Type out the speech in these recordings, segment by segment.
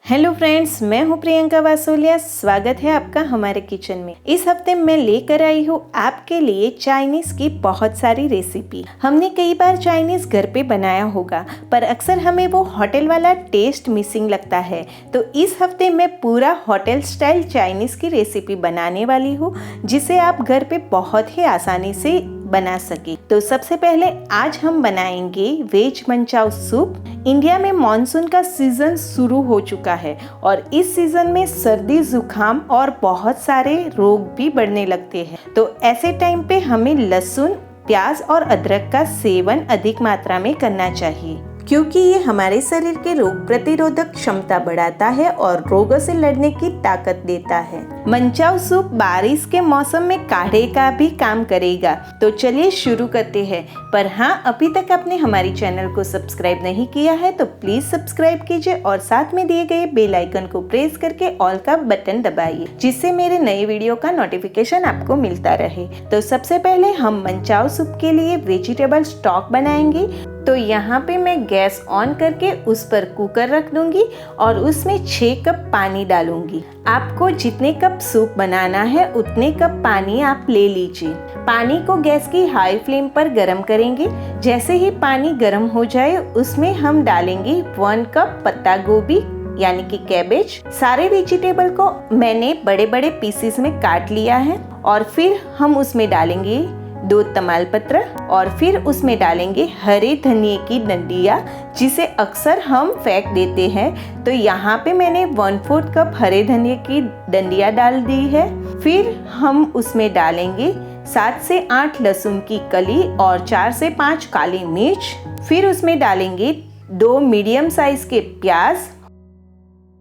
Hello friends, मैं हूं प्रियंका वासोलिया। स्वागत है आपका हमारे किचन में। इस हफ्ते मैं लेकर आई हूं आपके लिए चाइनीज़ की बहुत सारी रेसिपी। हमने कई बार चाइनीज़ घर पे बनाया होगा, पर अक्सर हमें वो होटल वाला टेस्ट मिसिंग लगता है। तो इस हफ्ते मैं पूरा होटल स्टाइल चाइनीज़ की रेसिपी बनाने वाली हूँ, जिसे आप घर पे बहुत ही आसानी से बना सके। तो सबसे पहले आज हम बनाएंगे वेज मंचाओ सूप। इंडिया में मॉनसून का सीजन शुरू हो चुका है और इस सीजन में सर्दी, जुकाम और बहुत सारे रोग भी बढ़ने लगते हैं। तो ऐसे टाइम पे हमें लहसुन, प्याज और अदरक का सेवन अधिक मात्रा में करना चाहिए, क्योंकि ये हमारे शरीर के रोग प्रतिरोधक क्षमता बढ़ाता है और रोगों से लड़ने की ताकत देता है। मंचाओ सूप बारिश के मौसम में काढ़े का भी काम करेगा। तो चलिए शुरू करते हैं। पर हाँ, अभी तक आपने हमारी चैनल को सब्सक्राइब नहीं किया है तो प्लीज सब्सक्राइब कीजिए और साथ में दिए गए बेल आइकन को प्रेस करके ऑल का बटन दबाइए, जिससे मेरे नए वीडियो का नोटिफिकेशन आपको मिलता रहे। तो सबसे पहले हम मंचाओ सूप के लिए वेजिटेबल स्टॉक बनाएंगे। तो यहाँ पे मैं गैस ऑन करके उस पर कुकर रख दूंगी और उसमें 6 कप पानी डालूंगी। आपको जितने कप सूप बनाना है उतने कप पानी आप ले लीजिए। पानी को गैस की हाई फ्लेम पर गरम करेंगे। जैसे ही पानी गरम हो जाए उसमें हम डालेंगे 1 कप पत्ता गोभी यानी कि कैबेज। सारे वेजिटेबल को मैंने बड़े बड़े पीसेस में काट लिया है और फिर हम उसमें डालेंगे 2 तमालपत्र और फिर उसमें डालेंगे हरे धनिए की डंडियाँ, जिसे अक्सर हम फेंक देते हैं। तो यहाँ पे मैंने 1/4 कप हरे धनिए की डंडियाँ डाल दी है। फिर हम उसमें डालेंगे 7 से 8 लहसुन की कली और 4 से 5 काली मिर्च। फिर उसमें डालेंगे 2 मीडियम साइज के प्याज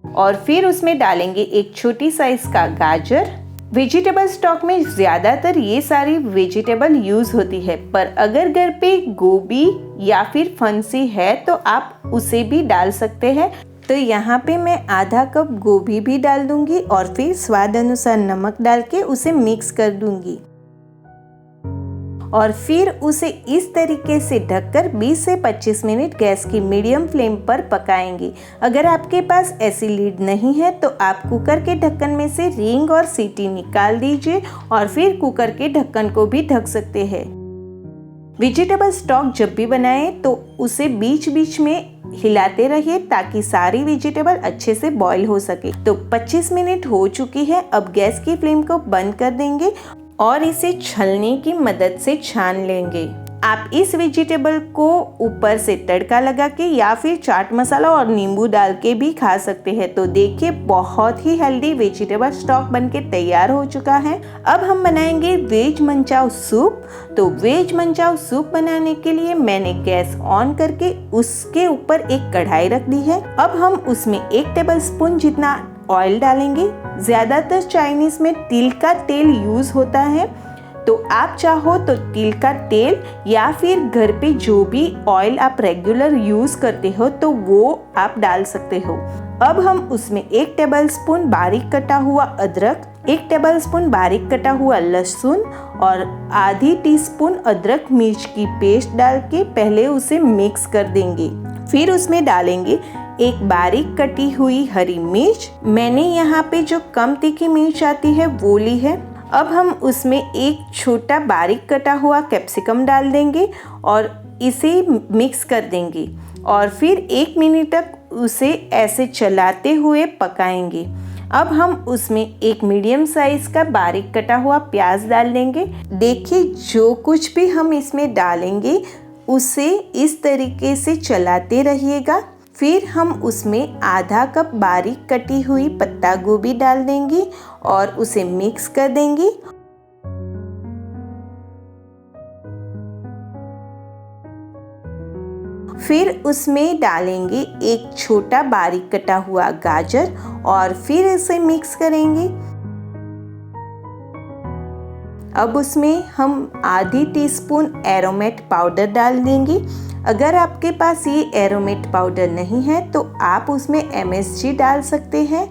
और फिर उसमें डालेंगे 1 छोटी साइज का गाजर। वेजिटेबल स्टॉक में ज़्यादातर ये सारी वेजिटेबल यूज़ होती है, पर अगर घर पे गोभी या फिर फंसी है तो आप उसे भी डाल सकते हैं। तो यहाँ पे मैं आधा कप गोभी भी डाल दूंगी और फिर स्वाद अनुसार नमक डाल के उसे मिक्स कर दूंगी और फिर उसे इस तरीके से ढककर 20 से 25 मिनट गैस की मीडियम फ्लेम पर पकाएंगे। अगर आपके पास ऐसी लीड नहीं है तो आप कुकर के ढक्कन में से रिंग और सीटी निकाल दीजिए और फिर कुकर के ढक्कन को भी ढक सकते हैं। वेजिटेबल स्टॉक जब भी बनाएं तो उसे बीच बीच में हिलाते रहिए ताकि सारी वेजिटेबल अच्छे से बॉईल हो सके। तो 25 मिनट हो चुकी है। अब गैस की फ्लेम को बंद कर देंगे और इसे छलनी की मदद से छान लेंगे। आप इस वेजिटेबल को ऊपर से तड़का लगा के या फिर चाट मसाला और नींबू डाल के भी खा सकते हैं। तो देखिए, बहुत ही हेल्दी वेजिटेबल स्टॉक बनके तैयार हो चुका है। अब हम बनाएंगे वेज मंचाओ सूप। तो वेज मंचाओ सूप बनाने के लिए मैंने गैस ऑन करके उसके ऊपर एक कढ़ाई रख दी है। अब हम उसमें 1 टेबल स्पून जितना ऑयल डालेंगे। ज्यादातर चाइनीज में तिल का तेल यूज होता है, तो आप चाहो तो तिल का तेल या फिर घर पे जो भी ऑयल आप रेगुलर यूज करते हो तो वो आप डाल सकते हो। अब हम उसमें 1 टेबल स्पून बारीक कटा हुआ अदरक, 1 टेबल स्पून बारीक कटा हुआ लहसुन और आधी टीस्पून अदरक मिर्च की पेस्ट डाल के पहले उसे मिक्स कर देंगे। फिर उसमें डालेंगे 1 बारीक कटी हुई हरी मिर्च। मैंने यहाँ पे जो कम तीखी मिर्च आती है वो ली है। अब हम उसमें 1 छोटा बारीक कटा हुआ कैप्सिकम डाल देंगे और इसे मिक्स कर देंगे और फिर 1 मिनट तक उसे ऐसे चलाते हुए पकाएंगे। अब हम उसमें 1 मीडियम साइज का बारीक कटा हुआ प्याज डाल देंगे। देखिए, जो कुछ भी हम इसमें डालेंगे उसे इस तरीके से चलाते रहिएगा। फिर हम उसमें आधा कप बारीक कटी हुई पत्ता गोभी डाल देंगे और उसे मिक्स कर देंगे। फिर उसमें डालेंगे 1 छोटा बारीक कटा हुआ गाजर और फिर इसे मिक्स करेंगे। अब उसमें हम आधी टीस्पून एरोमेट पाउडर डाल देंगे। अगर आपके पास ये एरोमेट पाउडर नहीं है तो आप उसमें MSG डाल सकते हैं।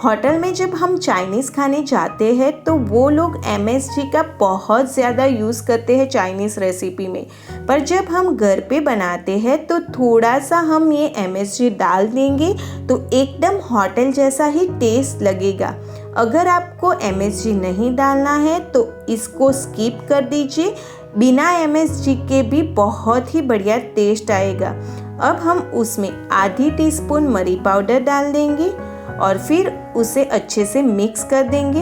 होटल में जब हम चाइनीज़ खाने जाते हैं तो वो लोग MSG का बहुत ज़्यादा यूज़ करते हैं चाइनीज़ रेसिपी में, पर जब हम घर पे बनाते हैं तो थोड़ा सा हम ये MSG डाल देंगे तो एकदम होटल जैसा ही टेस्ट लगेगा। अगर आपको MSG नहीं डालना है तो इसको स्किप कर दीजिए, बिना MSG के भी बहुत ही बढ़िया टेस्ट आएगा। अब हम उसमें आधी टीस्पून मरी पाउडर डाल देंगे और फिर उसे अच्छे से मिक्स कर देंगे।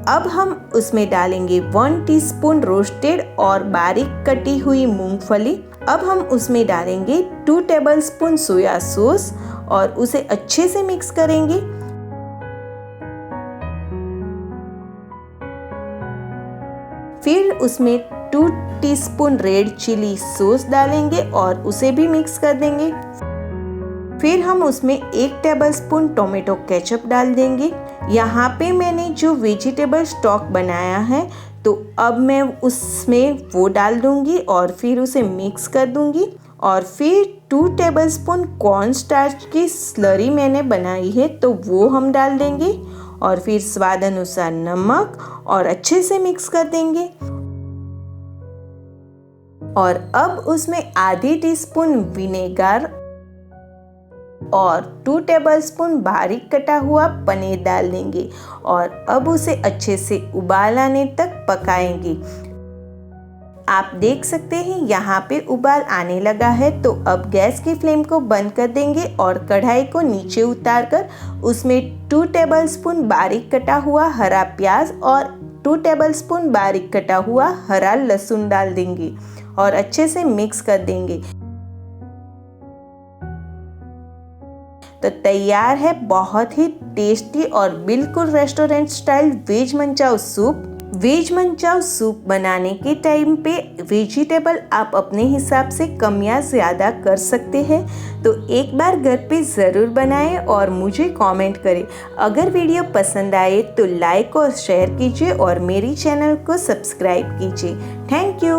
अब हम उसमें डालेंगे 1 टीस्पून रोस्टेड और बारीक कटी हुई मूंगफली। अब हम उसमें डालेंगे 2 टेबलस्पून सोया सॉस और उसे अच्छे से मिक्स करेंगे। फिर उसमें 2 टीस्पून रेड चिली सॉस डालेंगे और उसे भी मिक्स कर देंगे। फिर हम उसमें 1 टेबलस्पून टोमेटो केचप डाल देंगे। यहाँ पे मैंने जो वेजिटेबल स्टॉक बनाया है तो अब मैं उसमें वो डाल दूँगी और फिर उसे मिक्स कर दूँगी। और फिर 2 टेबलस्पून कॉर्न स्टार्च की स्लरी मैंने बनाई है तो वो हम डाल देंगे और फिर स्वाद अनुसार नमक और अच्छे से मिक्स कर देंगे। और अब उसमें आधी टीस्पून विनेगर और 2 टेबलस्पून बारीक कटा हुआ पनीर डाल देंगे और अब उसे अच्छे से उबाल आने तक पकाएंगे। आप देख सकते हैं यहाँ पे उबाल आने लगा है, तो अब गैस की फ्लेम को बंद कर देंगे और कढ़ाई को नीचे उतारकर उसमें 2 टेबलस्पून बारीक कटा हुआ हरा प्याज और 2 टेबलस्पून बारीक कटा हुआ हरा लहसुन डाल देंगे और अच्छे से मिक्स कर देंगे। तो तैयार है बहुत ही टेस्टी और बिल्कुल restaurant style veg manchow soup. Veg manchow soup बनाने के टाइम पे वेजिटेबल आप अपने हिसाब से कम या ज़्यादा कर सकते हैं, तो एक बार घर पे ज़रूर बनाएं और मुझे कमेंट करें। अगर वीडियो पसंद आए तो लाइक और शेयर कीजिए और मेरी चैनल को सब्सक्राइब कीजिए। Thank you.